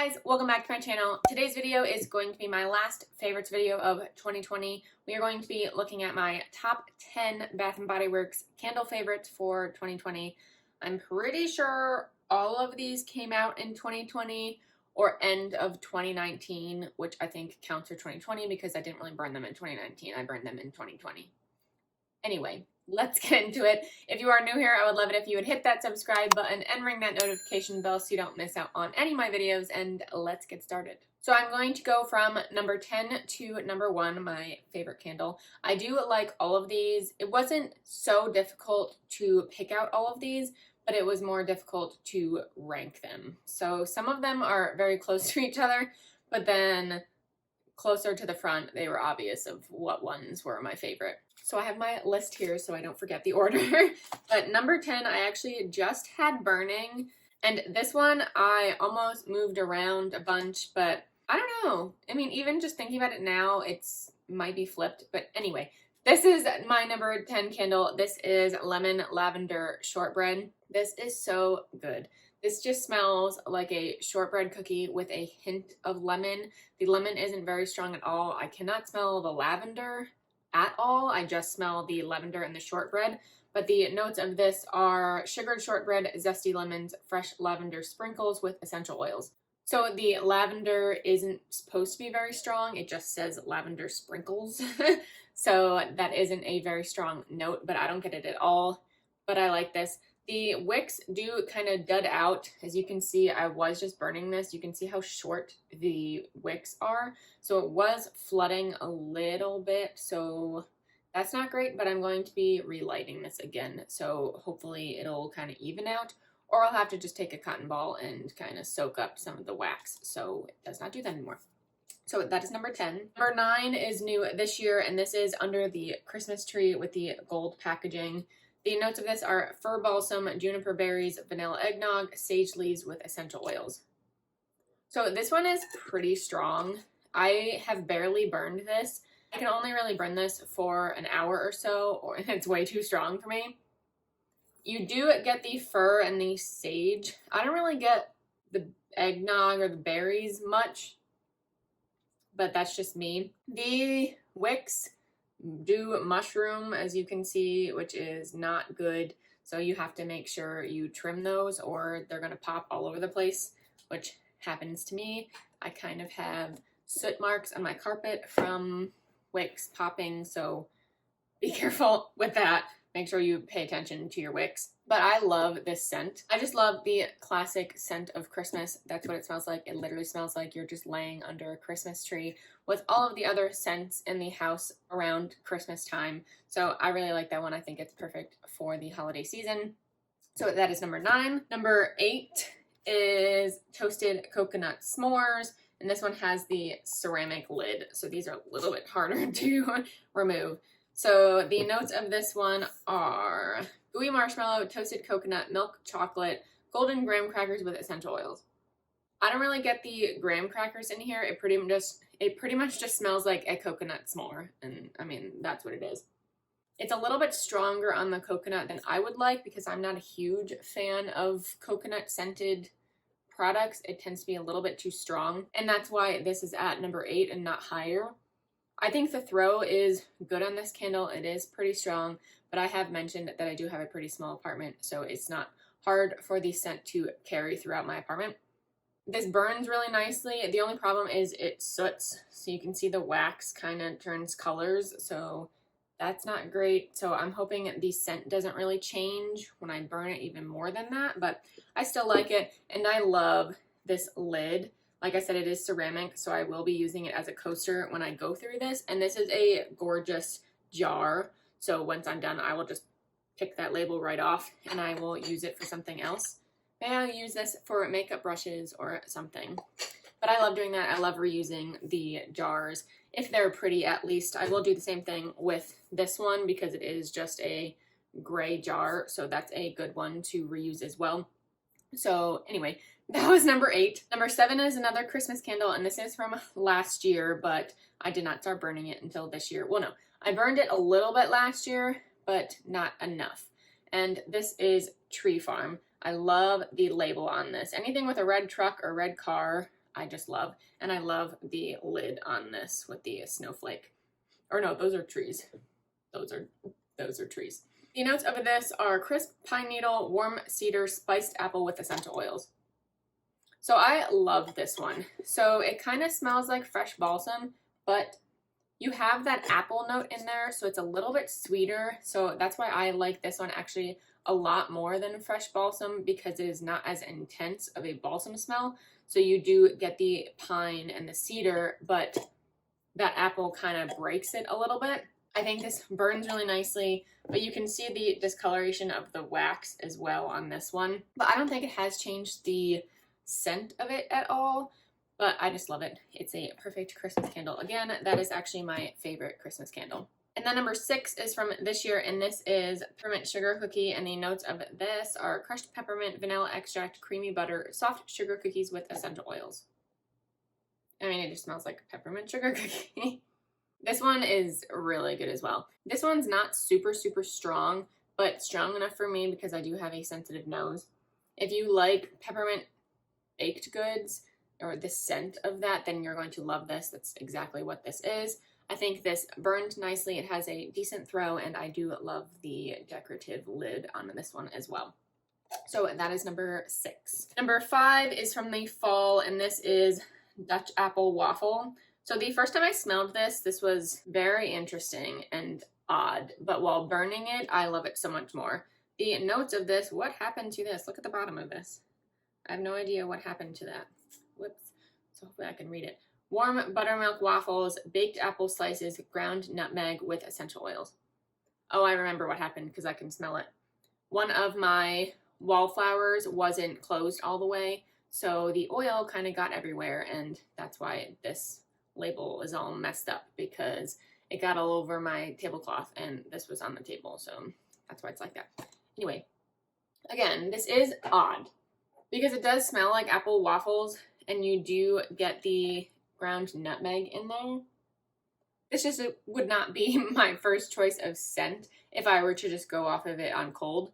guys, welcome back to my channel. Today's video is going to be my last favorites video of 2020. We are going to be looking at my top 10 Bath & Body Works candle favorites for 2020. I'm pretty sure all of these came out in 2020 or end of 2019, which I think counts for 2020 because I didn't really burn them in 2019. I burned them in 2020. Anyway, let's get into it. If you are new here, I would love it if you would hit that subscribe button and ring that notification bell so you don't miss out on any of my videos, and let's get started. So I'm going to go from number 10 to number 1, my favorite candle. I do like all of these. It wasn't so difficult to pick out all of these, but it was more difficult to rank them. So some of them are very close to each other, but then closer to the front, they were obvious of what ones were my favorite. So I have my list here so I don't forget the order. But number 10, I actually just had burning. And this one, I almost moved around a bunch, but I don't know. I mean, even just thinking about it now, it's might be flipped. But anyway, this is my number 10 candle. This is Lemon Lavender Shortbread. This is so good. This just smells like a shortbread cookie with a hint of lemon. The lemon isn't very strong at all. I cannot smell the lavender at all. I just smell the lavender and the shortbread. But the notes of this are sugared shortbread, zesty lemons, fresh lavender sprinkles with essential oils. So the lavender isn't supposed to be very strong. It just says lavender sprinkles. So that isn't a very strong note, but I don't get it at all. But I like this. The wicks do kind of dud out. As you can see, I was just burning this. You can see how short the wicks are. So it was flooding a little bit. So that's not great, but I'm going to be relighting this again. So hopefully it'll kind of even out. Or I'll have to just take a cotton ball and kind of soak up some of the wax. So it does not do that anymore. So that is number 10. Number 9 is new this year, and this is Under the Christmas Tree with the gold packaging. The notes of this are fir balsam, juniper berries, vanilla eggnog, sage leaves with essential oils. So this one is pretty strong. I have barely burned this. I can only really burn this for an hour or so, or it's way too strong for me. You do get the fir and the sage. I don't really get the eggnog or the berries much, but that's just me. The wicks do mushroom, as you can see, which is not good. So you have to make sure you trim those or they're going to pop all over the place, which happens to me. I kind of have soot marks on my carpet from wicks popping, so be careful with that. Make sure you pay attention to your wicks. But I love this scent. I just love the classic scent of Christmas. That's what it smells like. It literally smells like you're just laying under a Christmas tree with all of the other scents in the house around Christmas time. So I really like that one. I think it's perfect for the holiday season. So that is number 9. Number 8 is Toasted Coconut S'mores. And this one has the ceramic lid. So these are a little bit harder to remove. So the notes of this one are gooey marshmallow, toasted coconut, milk chocolate, golden graham crackers with essential oils. I don't really get the graham crackers in here. It pretty much just smells like a coconut s'more, and I mean that's what it is. It's a little bit stronger on the coconut than I would like because I'm not a huge fan of coconut scented products. It tends to be a little bit too strong, and that's why this is at number 8 and not higher. I think the throw is good on this candle. It is pretty strong, but I have mentioned that I do have a pretty small apartment, so it's not hard for the scent to carry throughout my apartment. This burns really nicely. The only problem is it soots, so you can see the wax kind of turns colors, so that's not great. So I'm hoping the scent doesn't really change when I burn it even more than that, but I still like it, and I love this lid. Like I said, it is ceramic, so I will be using it as a coaster when I go through this. And this is a gorgeous jar. So once I'm done, I will just pick that label right off and I will use it for something else. Maybe I'll use this for makeup brushes or something. But I love doing that. I love reusing the jars. If they're pretty, at least. I will do the same thing with this one because it is just a gray jar. So that's a good one to reuse as well. So anyway, that was number 8. Number 7 is another Christmas candle, and this is from last year, but I did not start burning it until this year. Well, no, I burned it a little bit last year, but not enough. And this is Tree Farm. I love the label on this. Anything with a red truck or red car, I just love. And I love the lid on this with the snowflake. Or no, those are trees. Those are trees. The notes of this are crisp pine needle, warm cedar, spiced apple with essential oils. So I love this one. So it kind of smells like fresh balsam, but you have that apple note in there, so it's a little bit sweeter. So that's why I like this one actually a lot more than fresh balsam, because it is not as intense of a balsam smell. So you do get the pine and the cedar, but that apple kind of breaks it a little bit. I think this burns really nicely, but you can see the discoloration of the wax as well on this one. But I don't think it has changed the scent of it at all, but I just love it. It's a perfect Christmas candle. Again, that is actually my favorite Christmas candle. And then number 6 is from this year, and this is Peppermint Sugar Cookie, and the notes of this are crushed peppermint, vanilla extract, creamy butter, soft sugar cookies with essential oils. I mean, it just smells like peppermint sugar cookie. This one is really good as well. This one's not super strong, but strong enough for me because I do have a sensitive nose. If you like peppermint baked goods or the scent of that, then you're going to love this. That's exactly what this is. I think this burned nicely. It has a decent throw, and I do love the decorative lid on this one as well. So that is number 6. Number 5 is from the fall, and this is Dutch Apple Waffle. So the first time I smelled this, this was very interesting and odd, but while burning it, I love it so much more. The notes of this, what happened to this? Look at the bottom of this. I have no idea what happened to that. Whoops. So hopefully I can read it. Warm buttermilk waffles, baked apple slices, ground nutmeg with essential oils. Oh, I remember what happened because I can smell it. One of my wallflowers wasn't closed all the way, so the oil kind of got everywhere, and that's why this label is all messed up, because it got all over my tablecloth and this was on the table, so that's why it's like that. Anyway, again, this is odd because it does smell like apple waffles, and you do get the ground nutmeg in there. This just would not be my first choice of scent if I were to just go off of it on cold.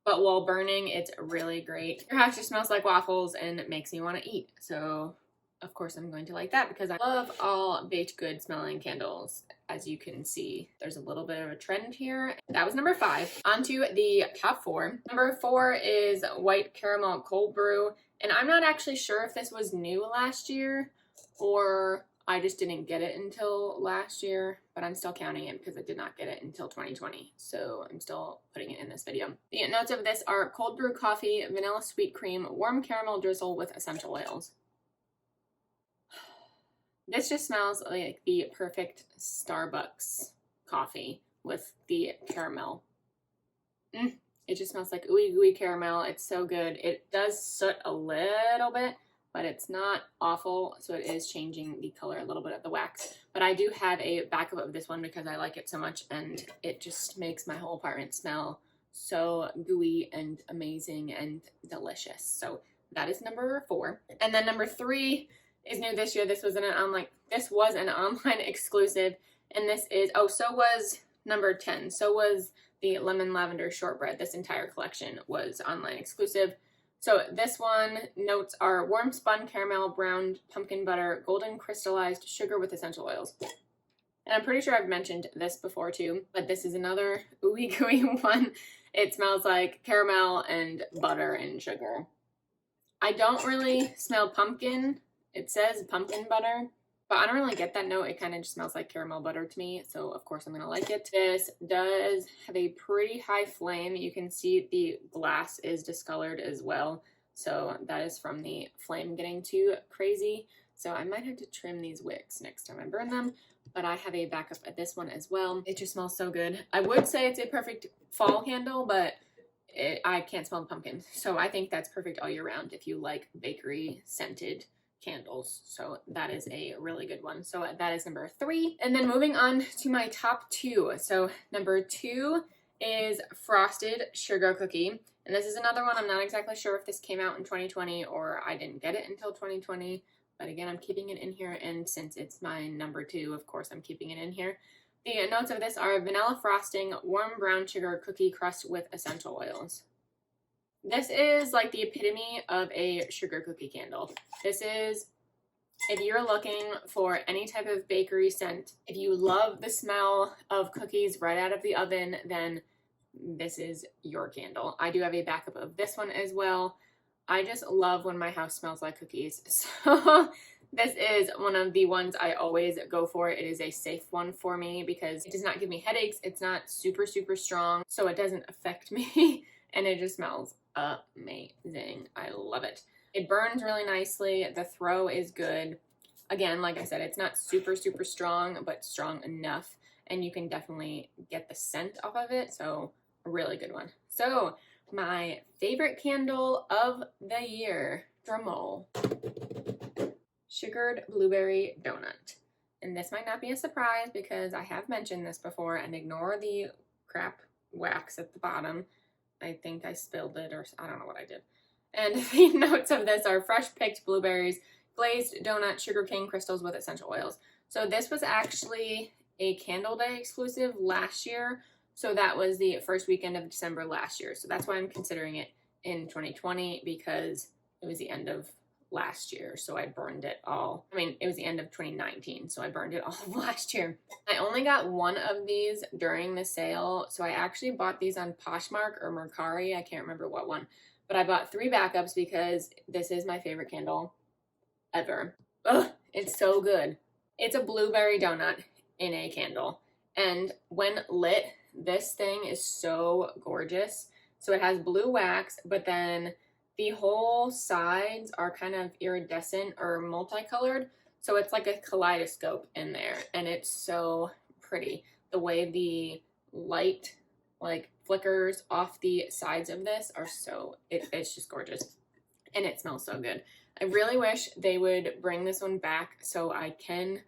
But while burning, it's really great. Your house just smells like waffles and it makes me want to eat. So, of course, I'm going to like that because I love all baked good smelling candles. As you can see, there's a little bit of a trend here. That was number 5. On to the top 4. Number 4 is White Caramel Cold Brew. And I'm not actually sure if this was new last year or I just didn't get it until last year, but I'm still counting it because I did not get it until 2020. So I'm still putting it in this video. The notes of this are cold brew coffee, vanilla sweet cream, warm caramel drizzle with essential oils. This just smells like the perfect Starbucks coffee with the caramel. It just smells like ooey gooey caramel. It's so good. It does soot a little bit, but it's not awful, so it is changing the color a little bit of the wax. But I do have a backup of this one because I like it so much, and it just makes my whole apartment smell so gooey and amazing and delicious. So that is number 4. And then number 3 is new this year. This was an online exclusive, and this is, so was number 10. So was the Lemon Lavender Shortbread. This entire collection was online exclusive. So this one, notes are warm spun caramel, browned pumpkin butter, golden crystallized sugar with essential oils. And I'm pretty sure I've mentioned this before too, but this is another ooey gooey one. It smells like caramel and butter and sugar. I don't really smell pumpkin. It says pumpkin butter, but I don't really get that note. It kind of just smells like caramel butter to me, so of course I'm going to like it. This does have a pretty high flame. You can see the glass is discolored as well, so that is from the flame getting too crazy. So I might have to trim these wicks next time I burn them, but I have a backup at this one as well. It just smells so good. I would say it's a perfect fall candle, but I can't smell the pumpkin, so I think that's perfect all year round if you like bakery scented candles. So that is a really good one. So that is number 3. And then moving on to my top 2. So number 2 is Frosted Sugar Cookie. And this is another one. I'm not exactly sure if this came out in 2020 or I didn't get it until 2020. But again, I'm keeping it in here. And since it's my number 2, of course, I'm keeping it in here. The notes of this are vanilla frosting, warm brown sugar cookie crust with essential oils. This is like the epitome of a sugar cookie candle. This is If you're looking for any type of bakery scent, if you love the smell of cookies right out of the oven, then this is your candle. I do have a backup of this one as well. I just love when my house smells like cookies. So this is one of the ones I always go for. It is a safe one for me because it does not give me headaches. It's not super, super strong, so it doesn't affect me. And it just smells amazing. I love it. It burns really nicely. The throw is good. Again, like I said, it's not super, super strong, but strong enough. And you can definitely get the scent off of it. So a really good one. So my favorite candle of the year, drumroll, Sugared Blueberry Donut. And this might not be a surprise because I have mentioned this before, and ignore the crap wax at the bottom. I think I spilled it, or I don't know what I did. And the notes of this are fresh picked blueberries, glazed donut, sugar cane crystals with essential oils. So this was actually a Candle Day exclusive last year. So that was the first weekend of December last year. So that's why I'm considering it in 2020, because it was the end of last year. So I burned it all. I mean, it was the end of 2019. So I burned it all of last year. I only got one of these during the sale. So I actually bought these on Poshmark or Mercari. I can't remember what one. But I bought 3 backups because this is my favorite candle ever. Ugh, it's so good. It's a blueberry donut in a candle. And when lit, this thing is so gorgeous. So it has blue wax, but then the whole sides are kind of iridescent or multicolored. So it's like a kaleidoscope in there. And it's so pretty. The way the light like flickers off the sides of this are so, it's just gorgeous. And it smells so good. I really wish they would bring this one back so I can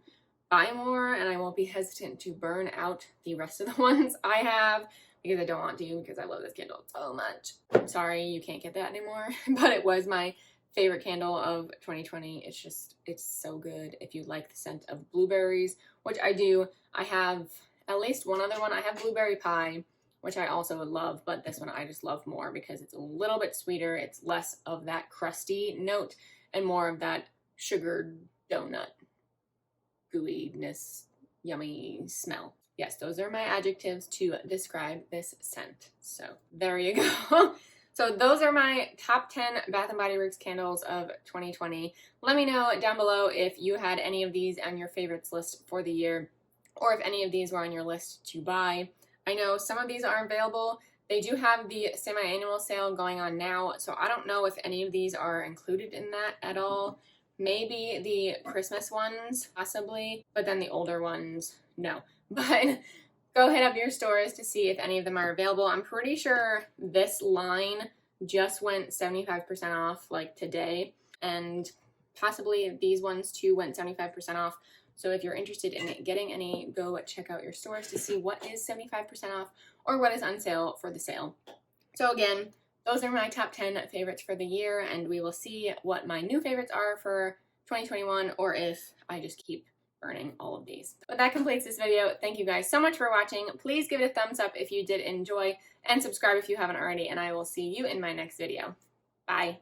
buy more and I won't be hesitant to burn out the rest of the ones I have, because I don't want to, because I love this candle so much. I'm sorry you can't get that anymore, but it was my favorite candle of 2020. It's just, it's so good. If you like the scent of blueberries, which I do, I have at least one other one. I have blueberry pie, which I also love, but this one I just love more because it's a little bit sweeter. It's less of that crusty note and more of that sugared donut gooiness, yummy smell. Yes, those are my adjectives to describe this scent. So there you go. So those are my top 10 Bath & Body Works candles of 2020. Let me know down below if you had any of these on your favorites list for the year, or if any of these were on your list to buy. I know some of these are available. They do have the semi-annual sale going on now, so I don't know if any of these are included in that at all. Maybe the Christmas ones, possibly, but then the older ones, no. But go hit up your stores to see if any of them are available. I'm pretty sure this line just went 75% off like today, and possibly these ones too went 75% off. So if you're interested in getting any, go check out your stores to see what is 75% off or what is on sale for the sale. So again, those are my top 10 favorites for the year, and we will see what my new favorites are for 2021, or if I just keep burning all of these. But that completes this video. Thank you guys so much for watching. Please give it a thumbs up if you did enjoy, and subscribe if you haven't already, and I will see you in my next video. Bye.